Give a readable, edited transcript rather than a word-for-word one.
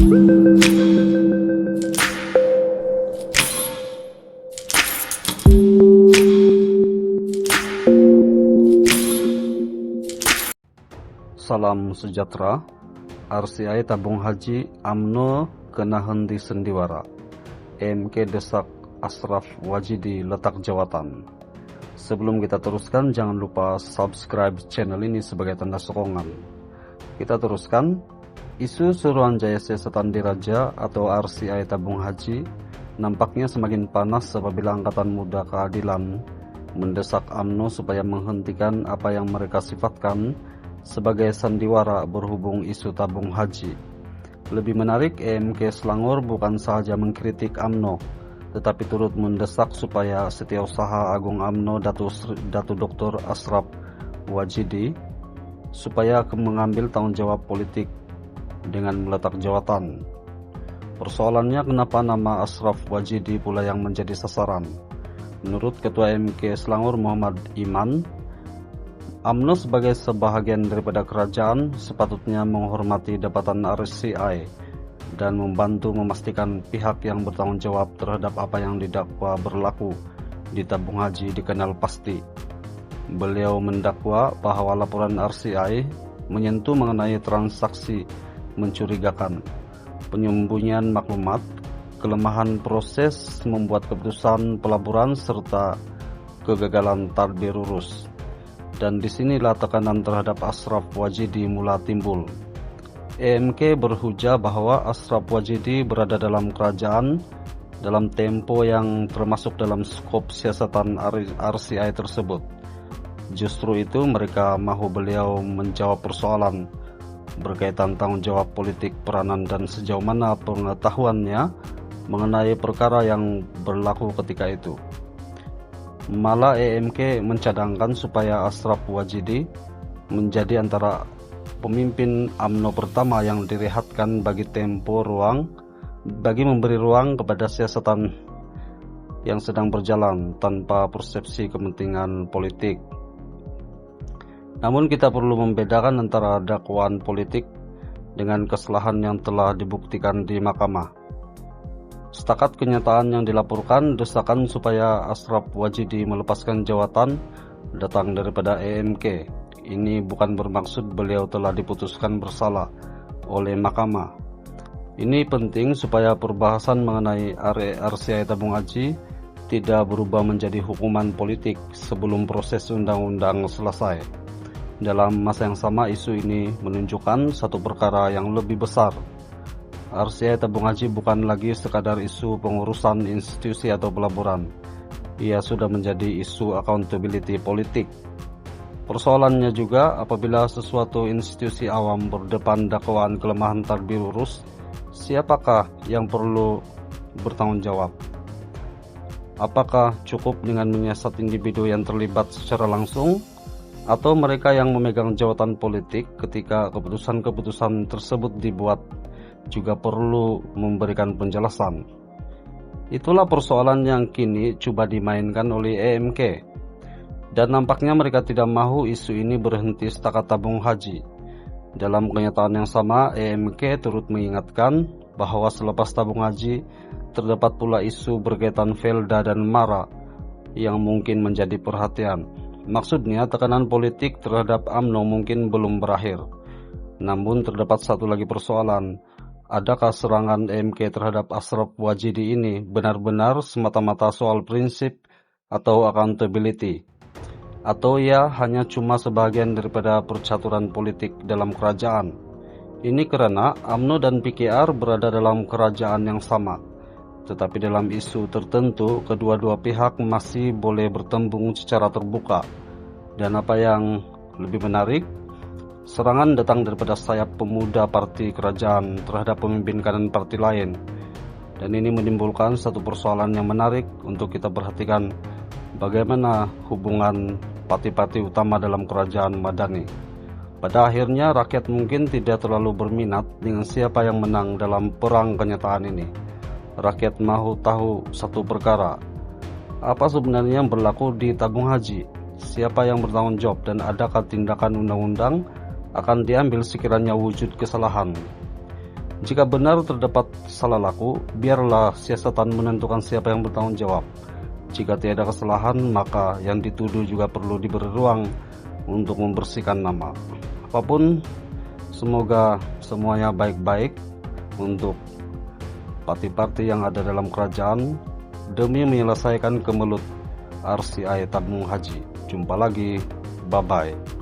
Salam sejahtera. RCI tabung haji UMNO kena henti sendiwara. MK desak Ashraf Wajidi letak jawatan. Sebelum kita teruskan, jangan lupa subscribe channel ini sebagai tanda sokongan. Kita teruskan. Isu Suruhanjaya Siasatan Diraja atau RCI tabung haji nampaknya semakin panas apabila Angkatan Muda Keadilan mendesak UMNO supaya menghentikan apa yang mereka sifatkan sebagai sandiwara berhubung isu tabung haji. Lebih menarik, EMK Selangor bukan sahaja mengkritik UMNO, tetapi turut mendesak supaya Setiausaha Agung UMNO Datu Dr. Ashraf Wajidi supaya mengambil tanggung jawab politik dengan meletak jawatan. Persoalannya, kenapa nama Ashraf Wajidi pula yang menjadi sasaran? Menurut Ketua EMK Selangor Muhammad Iman, UMNO sebagai sebahagian daripada kerajaan sepatutnya menghormati jabatan RCI dan membantu memastikan pihak yang bertanggung jawab terhadap apa yang didakwa berlaku di tabung haji dikenal pasti. Beliau mendakwa bahwa laporan RCI menyentuh mengenai transaksi mencurigakan, penyembunyian maklumat, kelemahan proses membuat keputusan pelaburan serta kegagalan tadbir urus. Dan disinilah tekanan terhadap Ashraf Wajidi mula timbul. EMK berhujah bahwa Ashraf Wajidi berada dalam kerajaan dalam tempo yang termasuk dalam skop siasatan RCI tersebut. Justru itu mereka mahu beliau menjawab persoalan berkaitan tanggung jawab politik, peranan, dan sejauh mana pengetahuannya mengenai perkara yang berlaku ketika itu. Malah EMK mencadangkan supaya Ashraf Wajidi menjadi antara pemimpin UMNO pertama yang direhatkan bagi memberi ruang kepada siasatan yang sedang berjalan tanpa persepsi kepentingan politik. Namun kita perlu membedakan antara dakwaan politik dengan kesalahan yang telah dibuktikan di mahkamah. Setakat kenyataan yang dilaporkan, desakan supaya Ashraf Wajidi melepaskan jawatan datang daripada EMK. Ini bukan bermaksud beliau telah diputuskan bersalah oleh mahkamah. Ini penting supaya perbahasan mengenai RCI tabung haji tidak berubah menjadi hukuman politik sebelum proses undang-undang selesai. Dalam masa yang sama, isu ini menunjukkan satu perkara yang lebih besar. RCI tabung haji bukan lagi sekadar isu pengurusan institusi atau pelaburan. Ia sudah menjadi isu accountability politik. Persoalannya juga apabila sesuatu institusi awam berdepan dakwaan kelemahan tadbir urus, siapakah yang perlu bertanggung jawab? Apakah cukup dengan menyiasat individu yang terlibat secara langsung, atau mereka yang memegang jawatan politik ketika keputusan-keputusan tersebut dibuat juga perlu memberikan penjelasan? Itulah persoalan yang kini coba dimainkan oleh EMK, dan nampaknya mereka tidak mahu isu ini berhenti setakat tabung haji. Dalam kenyataan yang sama, EMK turut mengingatkan bahwa selepas tabung haji terdapat pula isu berkaitan Velda dan Mara yang mungkin menjadi perhatian. Maksudnya, tekanan politik terhadap UMNO mungkin belum berakhir. Namun terdapat satu lagi persoalan. Adakah serangan EMK terhadap Ashraf Wajidi ini benar-benar semata-mata soal prinsip atau accountability? Atau ia hanya cuma sebagian daripada percaturan politik dalam kerajaan? Ini karena UMNO dan PKR berada dalam kerajaan yang sama, tetapi dalam isu tertentu kedua-dua pihak masih boleh bertembung secara terbuka. Dan apa yang lebih menarik, serangan datang daripada sayap pemuda parti kerajaan terhadap pemimpin kanan parti lain. Dan ini menimbulkan satu persoalan yang menarik untuk kita perhatikan, bagaimana hubungan parti-parti utama dalam kerajaan Madani. Pada akhirnya rakyat mungkin tidak terlalu berminat dengan siapa yang menang dalam perang kenyataan ini. Rakyat mahu tahu satu perkara, apa sebenarnya yang berlaku di tabung haji, siapa yang bertanggung jawab, dan adakah tindakan undang-undang akan diambil sekiranya wujud kesalahan. Jika benar terdapat salah laku, biarlah siasatan menentukan siapa yang bertanggung jawab. Jika tiada kesalahan, maka yang dituduh juga perlu diberi ruang untuk membersihkan nama. Apapun, semoga semuanya baik-baik untuk parti-parti yang ada dalam kerajaan demi menyelesaikan kemelut RCI tabung haji. Jumpa lagi, bye-bye.